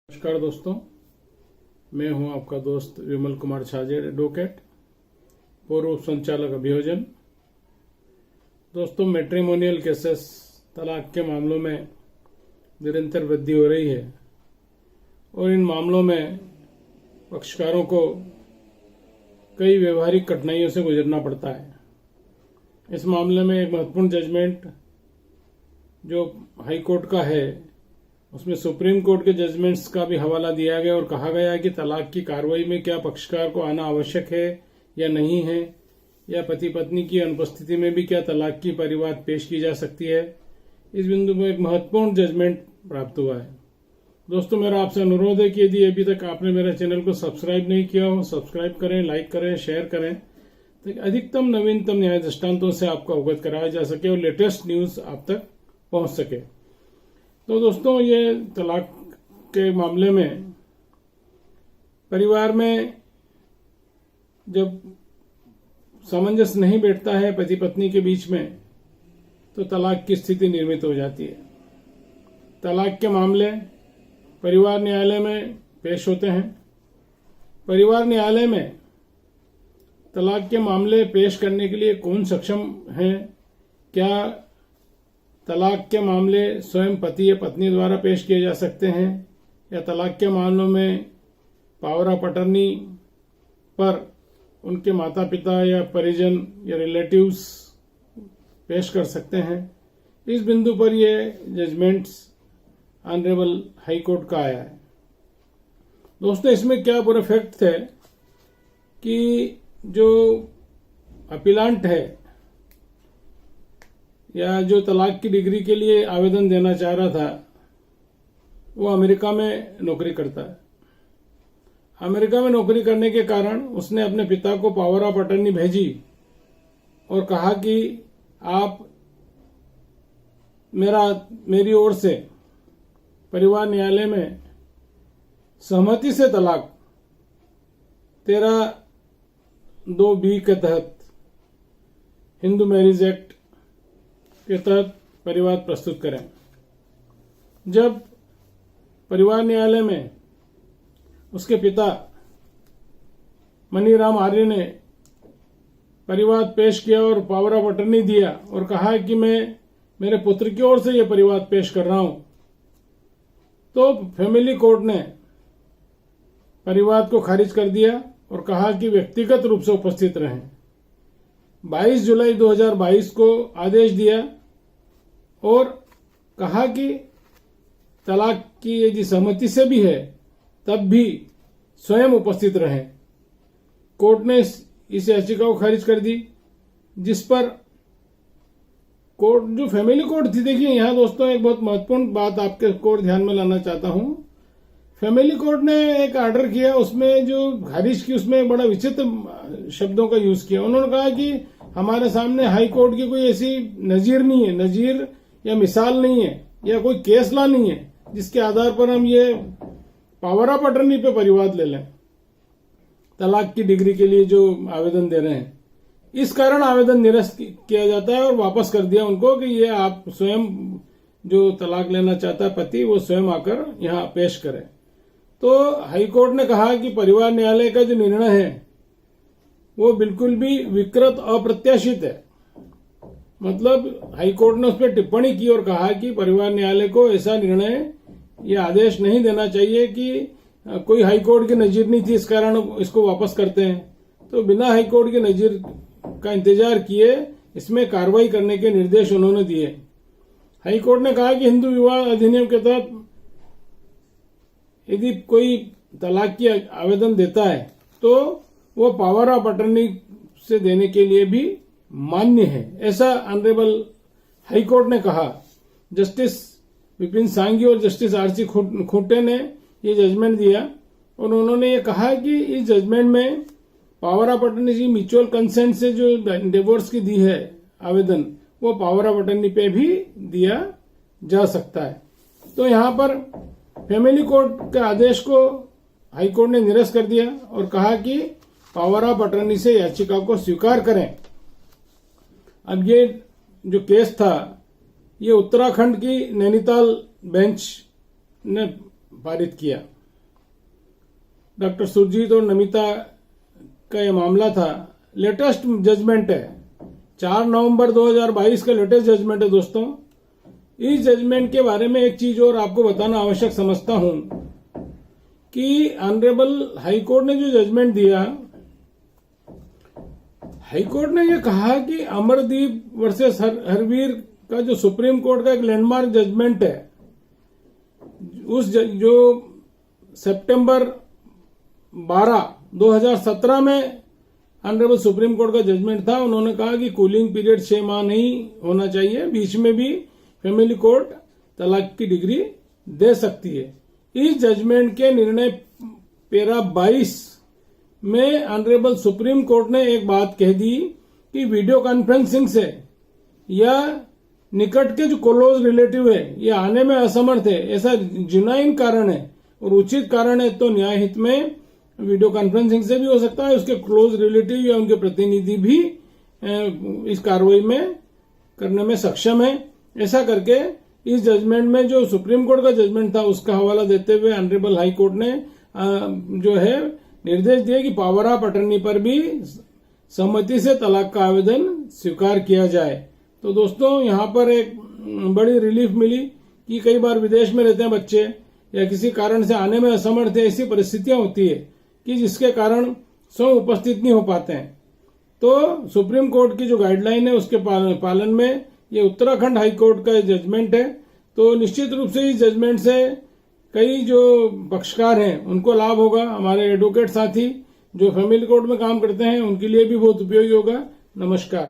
नमस्कार दोस्तों, मैं हूं आपका दोस्त विमल कुमार छाजेड़, एडवोकेट, पूर्व संचालक अभियोजन। दोस्तों, मैट्रिमोनियल केसेस, तलाक के मामलों में निरंतर वृद्धि हो रही है और इन मामलों में पक्षकारों को कई व्यवहारिक कठिनाइयों से गुजरना पड़ता है। इस मामले में एक महत्वपूर्ण जजमेंट जो हाई कोर्ट का है, उसमें सुप्रीम कोर्ट के जजमेंट्स का भी हवाला दिया गया और कहा गया कि तलाक की कार्रवाई में क्या पक्षकार को आना आवश्यक है या नहीं है, या पति पत्नी की अनुपस्थिति में भी क्या तलाक की परिवाद पेश की जा सकती है। इस बिंदु में एक महत्वपूर्ण जजमेंट प्राप्त हुआ है। दोस्तों, मेरा आपसे अनुरोध है कि यदि अभी तक आपने मेरे चैनल को सब्सक्राइब नहीं किया हो, सब्सक्राइब करें, लाइक करें, शेयर करें, ताकि अधिकतम नवीनतम न्याय दृष्टांतों से आपको अवगत कराया जा सके और लेटेस्ट न्यूज आप तक पहुंच सके। तो दोस्तों, ये तलाक के मामले में परिवार में जब सामंजस्य नहीं बैठता है पति पत्नी के बीच में, तो तलाक की स्थिति निर्मित हो जाती है। तलाक के मामले परिवार न्यायालय में पेश होते हैं। परिवार न्यायालय में तलाक के मामले पेश करने के लिए कौन सक्षम है? क्या तलाक के मामले स्वयं पति या पत्नी द्वारा पेश किए जा सकते हैं, या तलाक के मामलों में पावर ऑफ अटर्नी पर उनके माता पिता या परिजन या रिलेटिव्स पेश कर सकते हैं? इस बिंदु पर ये जजमेंट्स ऑनरेबल हाई कोर्ट का आया है। दोस्तों, इसमें क्या बुरे फैक्ट थे कि जो अपीलांट है या जो तलाक की डिग्री के लिए आवेदन देना चाह रहा था, वो अमेरिका में नौकरी करता है। अमेरिका में नौकरी करने के कारण उसने अपने पिता को पावर ऑफ अटर्नी भेजी और कहा कि आप मेरी ओर से परिवार न्यायालय में सहमति से तलाक 13(2)(b) के तहत, हिंदू मैरिज एक्ट के तहत परिवाद प्रस्तुत करें। जब परिवार न्यायालय में उसके पिता मनीराम आर्य ने परिवाद पेश किया और पावर ऑफ अटर्नी दिया और कहा कि मैं मेरे पुत्र की ओर से यह परिवाद पेश कर रहा हूं, तो फैमिली कोर्ट ने परिवाद को खारिज कर दिया और कहा कि व्यक्तिगत रूप से उपस्थित रहें। 22 जुलाई 2022 को आदेश दिया और कहा कि तलाक की यदि सहमति से भी है तब भी स्वयं उपस्थित रहें। कोर्ट ने इस याचिका को खारिज कर दी, जिस पर कोर्ट, जो फैमिली कोर्ट थी, देखिए यहां दोस्तों एक बहुत महत्वपूर्ण बात आपके कोर्ट ध्यान में लाना चाहता हूं। फैमिली कोर्ट ने एक ऑर्डर किया, उसमें जो खारिज की उसमें बड़ा विचित्र शब्दों का यूज किया। उन्होंने कहा कि हमारे सामने हाई कोर्ट की कोई ऐसी नजीर नहीं है, नजीर या मिसाल नहीं है, या कोई केस लॉ नहीं है जिसके आधार पर हम ये पावर ऑफ अटर्नी पे परिवाद ले लें तलाक की डिग्री के लिए जो आवेदन दे रहे हैं। इस कारण आवेदन निरस्त किया जाता है और वापस कर दिया उनको कि ये आप स्वयं, जो तलाक लेना चाहता है पति, वो स्वयं आकर यहां पेश करें। तो हाईकोर्ट ने कहा कि परिवार न्यायालय का जो निर्णय है वो बिल्कुल भी विकृत, अप्रत्याशित है। मतलब हाईकोर्ट ने उस पर टिप्पणी की और कहा कि परिवार न्यायालय को ऐसा निर्णय या आदेश नहीं देना चाहिए कि कोई हाईकोर्ट की नजीर नहीं थी, इस कारण इसको वापस करते हैं। तो बिना हाईकोर्ट की नजीर का इंतजार किए इसमें कार्रवाई करने के निर्देश उन्होंने दिए। हाईकोर्ट ने कहा कि हिंदू विवाह अधिनियम के तहत यदि कोई तलाक की आवेदन देता है तो वो पावर ऑफ अटर्नी से देने के लिए भी मान्य है, ऐसा ऑनरेबल हाई कोर्ट ने कहा। जस्टिस विपिन सांघी और जस्टिस आर.सी. खूंटे ने ये जजमेंट दिया और उन्होंने ये कहा कि इस जजमेंट में पावर ऑफ अटर्नी की म्यूचुअल कंसेंट से जो डिवोर्स की दी है आवेदन, वो पावर ऑफ अटर्नी पे भी दिया जा सकता है। तो यहां पर फैमिली कोर्ट के आदेश को हाई कोर्ट ने निरस्त कर दिया और कहा कि पावर ऑफ अटर्नी से याचिका को स्वीकार करें। अब ये जो केस था ये उत्तराखंड की नैनीताल बेंच ने पारित किया। डॉक्टर सुरजीत और नमिता का ये मामला था, लेटेस्ट जजमेंट है, 4 नवंबर 2022 का लेटेस्ट जजमेंट है दोस्तों। इस जजमेंट के बारे में एक चीज और आपको बताना आवश्यक समझता हूं कि ऑनरेबल हाईकोर्ट ने जो जजमेंट दिया, हाईकोर्ट ने यह कहा कि अमरदीप वर्सेस हरवीर का जो सुप्रीम कोर्ट का एक लैंडमार्क जजमेंट है, उस जो सितंबर 12, 2017 में ऑनरेबल सुप्रीम कोर्ट का जजमेंट था। उन्होंने कहा कि कूलिंग पीरियड 6 माह नहीं होना चाहिए, बीच में भी फैमिली कोर्ट तलाक की डिग्री दे सकती है। इस जजमेंट के निर्णय पैरा 22 में ऑनरेबल सुप्रीम कोर्ट ने एक बात कह दी कि वीडियो कॉन्फ्रेंसिंग से या निकट के जो क्लोज रिलेटिव है ये आने में असमर्थ है, ऐसा जिनाइन कारण है और उचित कारण है, तो न्याय हित में वीडियो कॉन्फ्रेंसिंग से भी हो सकता है, उसके क्लोज रिलेटिव या उनके प्रतिनिधि भी इस कार्रवाई में करने में सक्षम है। ऐसा करके इस जजमेंट में जो सुप्रीम कोर्ट का जजमेंट था उसका हवाला देते हुए ऑनरेबल हाई कोर्ट ने जो है निर्देश दिए कि पावर ऑफ अटर्नी पर भी सहमति से तलाक का आवेदन स्वीकार किया जाए। तो दोस्तों यहाँ पर एक बड़ी रिलीफ मिली कि कई बार विदेश में रहते हैं बच्चे या किसी कारण से आने में असमर्थ है, ऐसी परिस्थितियां होती है कि जिसके कारण स्वयं उपस्थित नहीं हो पाते हैं। तो सुप्रीम कोर्ट की जो गाइडलाइन है उसके पालन में ये उत्तराखंड हाई कोर्ट का जजमेंट है। तो निश्चित रूप से इस जजमेंट से कई जो पक्षकार हैं उनको लाभ होगा। हमारे एडवोकेट साथी जो फैमिली कोर्ट में काम करते हैं उनके लिए भी बहुत उपयोगी होगा। नमस्कार।